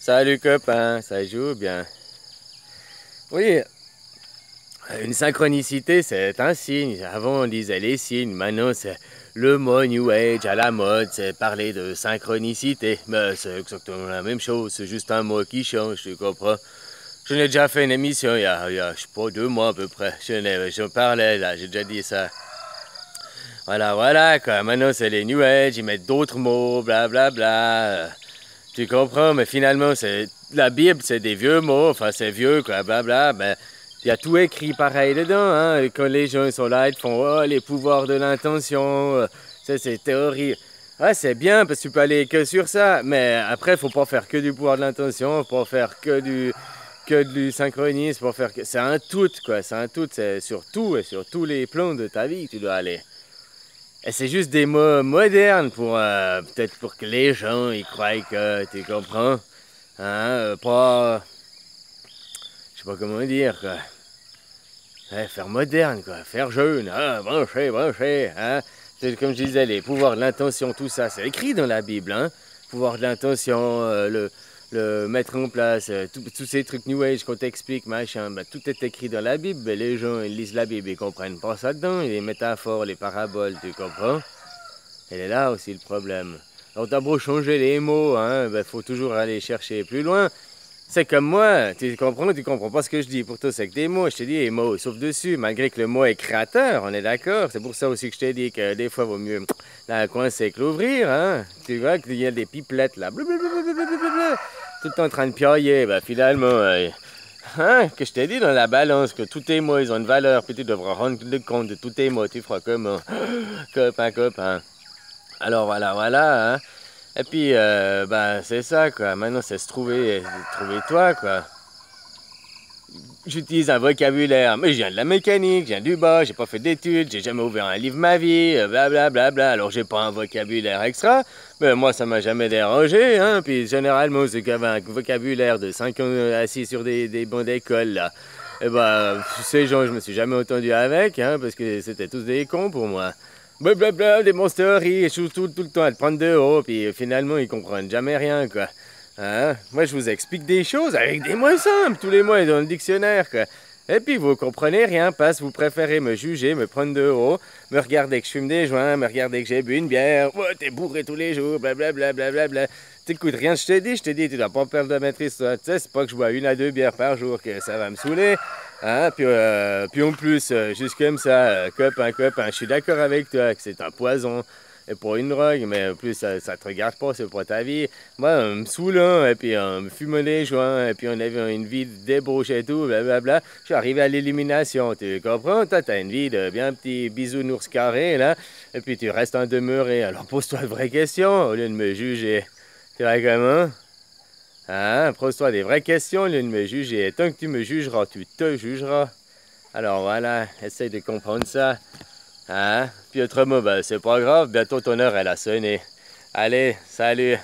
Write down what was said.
Salut copain, ça joue bien. Oui, une synchronicité c'est un signe. Avant on disait les signes, maintenant c'est le mot New Age à la mode, c'est parler de synchronicité. Mais c'est exactement la même chose, c'est juste un mot qui change, tu comprends? Je n'ai déjà fait une émission il y a, je sais pas, 2 mois à peu près. Je parlais là, j'ai déjà dit ça. Voilà quoi, maintenant c'est les New Age, ils mettent d'autres mots, blablabla. Bla, bla. Tu comprends, mais finalement, c'est la Bible, c'est des vieux mots, enfin c'est vieux, quoi, blabla, mais il y a tout écrit pareil dedans, hein. Et quand les gens sont là, ils te font, oh, les pouvoirs de l'intention, ça c'est théorie. Ouais, c'est bien, parce que tu peux aller que sur ça, mais après, faut pas faire que du pouvoir de l'intention, faut pas faire que du synchronisme, faut faire que... C'est un tout, quoi, c'est un tout, c'est sur tout et sur tous les plans de ta vie que tu dois aller. Et c'est juste des mots modernes pour peut-être pour que les gens ils croient que tu comprends. Hein, pas. Je sais pas comment dire quoi. Ouais, faire moderne quoi, faire jeune, hein, brancher, hein. C'est comme je disais, les pouvoirs de l'intention, tout ça, c'est écrit dans la Bible, hein. Pouvoir de l'intention, le mettre en place, tous ces trucs New Age qu'on t'explique, machin, ben, tout est écrit dans la Bible, ben, les gens ils lisent la Bible, ils comprennent pas ça dedans, les métaphores, les paraboles, tu comprends? Elle est là aussi le problème. Alors t'as beau changer les mots, hein, ben, faut toujours aller chercher plus loin. C'est comme moi, tu comprends pas ce que je dis. Pour toi, c'est que des mots, je te dis les mots, sauf dessus, malgré que le mot est créateur, on est d'accord. C'est pour ça aussi que je t'ai dit que des fois, il vaut mieux la coincer que l'ouvrir, hein. Tu vois qu'il y a des pipelettes là, blablabla, tout le temps en train de piailler, ben finalement, hein, que je t'ai dit dans la balance, que tous tes mots, ils ont une valeur, puis tu devras rendre compte de tous tes mots, tu feras comment? Copain. Alors voilà, hein. Et puis, ben, c'est ça, quoi. Maintenant, c'est se trouver toi, quoi. J'utilise un vocabulaire, mais je viens de la mécanique, je viens du bas, j'ai pas fait d'études, j'ai jamais ouvert un livre ma vie, blablabla. Alors, j'ai pas un vocabulaire extra, mais moi, ça m'a jamais dérangé, hein. Puis, généralement, ceux qui avaient un vocabulaire de 5 ans assis sur des bancs d'école, là, et ben, ces gens, je me suis jamais entendu avec, hein, parce que c'était tous des cons pour moi. Blablabla, des monsteries, et tout le temps à te prendre de haut, puis finalement, ils comprennent jamais rien, quoi. Hein? Moi, je vous explique des choses avec des mots simples, tous les mots dans le dictionnaire, quoi. Et puis, vous comprenez rien, parce que vous préférez me juger, me prendre de haut, me regarder que je fume des joints, me regarder que j'ai bu une bière, ouais, t'es bourré tous les jours, blablabla. T'écoutes rien, je te dis, tu dois pas perdre de maîtrise, toi. Tu sais, c'est pas que je bois 1 à 2 bières par jour que ça va me saouler. Hein? Puis en plus, juste comme ça, copain, je suis d'accord avec toi que c'est un poison et pas une drogue, mais en plus, ça te regarde pas, c'est pas ta vie. Moi, en me saoulant, et puis en me fumant des joints, et puis on avait une vie de débauche et tout, blablabla, je suis arrivé à l'élimination, tu comprends? Toi, t'as une vie de bien petit bisounours carré, là, et puis tu restes en demeuré. Alors pose-toi de vraies questions au lieu de me juger. Tu vois comment? Hein? Pose-toi des vraies questions au lieu de me juger. Et tant que tu me jugeras, tu te jugeras. Alors voilà, essaye de comprendre ça. Hein? Puis autrement, ben, c'est pas grave, bientôt ton heure, elle a sonné. Allez, salut!